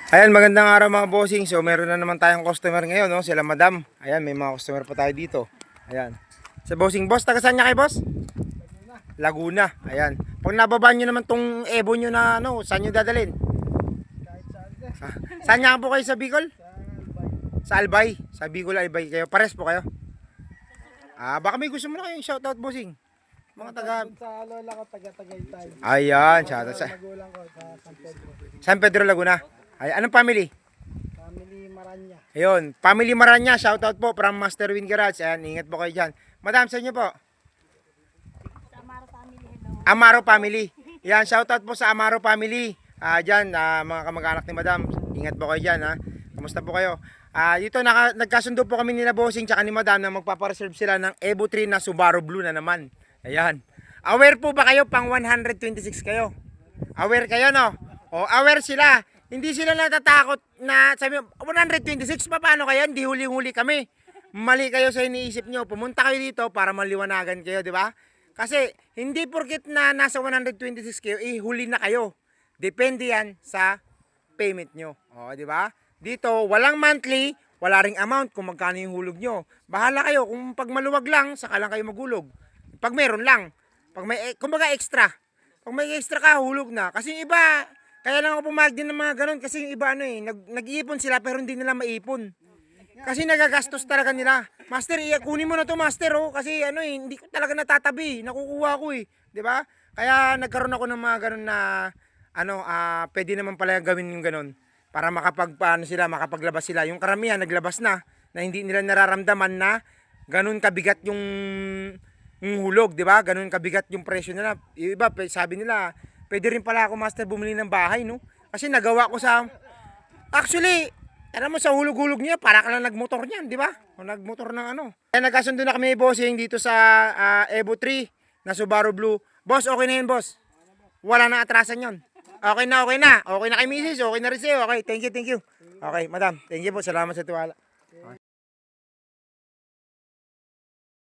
Ayan, magandang araw mga bossing. So, meron na naman tayong customer ngayon, no? Sila madam. Ayan, may mga customer pa tayo dito. Ayan. Sa bossing, boss, taga saan niya kay boss? Laguna. Ayan. Pag nababa nyo naman tong Evo nyo na, ano, saan nyo dadalhin? Saan niya po kayo sa Bicol? Sa Albay. Sa Bicol, Albay kayo. Pares po kayo? Baka may gusto mo na kayong shoutout, bossing. Mga taga... Sa lola ko, taga-Tagaytay. Ayan, shoutout sa... Magulang ko sa San Pedro. San Pedro, Laguna. Ay, anong family? Family Maranya. Ayun, family Maranya, shoutout po from Master Win Garage. Ayan, ingat po kayo dyan. Madam, sa inyo po? Amaro family. Yan, shoutout po sa Amaro family. Diyan, mga kamag-anak ni Madam. Ingat po kayo dyan, ha. Kamusta po kayo? Dito, nagkasundo po kami nila bossing tsaka ni Madam na magpapareserve sila ng Evo 3 na Subaru Blue na naman. Ayan. Aware po ba kayo pang 126 kayo? Aware kayo, no? O, aware sila. Hindi sila natatakot na sabi 126 pa paano kayo? Hindi huli-huli kami. Mali kayo sa iniisip nyo. Pumunta kayo dito para maliwanagan kayo, di ba? Kasi hindi porket na nasa 126 kayo, huli na kayo. Depende yan sa payment nyo. O, di ba? Dito, walang monthly, wala ring amount kung magkano yung hulog nyo. Bahala kayo. Kung pag maluwag lang, saka lang kayo maghulog. Pag meron lang. Pag may, kumbaga extra. Pag may extra ka, hulog na. Kasi yung iba, kaya lang ako pumayag din ng mga ganun. Kasi yung iba, nag-iipon sila pero hindi nila maipon. Kasi nagagastos talaga nila. Master, kunin mo na to master, oh. Kasi hindi ko talaga natatabi. Nakukuha ko, eh. 'Di ba? Kaya nagkaroon ako ng mga ganun na pwede naman pala gawin yung ganun para makapaglabas sila. Yung karamihan naglabas na hindi nila nararamdaman na ganun kabigat yung hulog, 'di ba? Ganun kabigat yung presyo nila. Yung iba, sabi nila, pwede rin pala ako master bumili ng bahay, no? Kasi nagawa ko sa actually alam mo sa hulog-hulog niya, para ka lang nagmotor niyan, di ba? O nagmotor ng ano. Kaya nagkasundo na kami bossing dito sa Evo 3 na Subaru Blue. Boss, okay na yun, boss. Wala na atrasan yon. Okay na, okay na. Okay na kay Mrs. Okay na rin sa'yo. Okay, thank you, thank you. Okay, madam, thank you po. Salamat sa tiwala. Okay.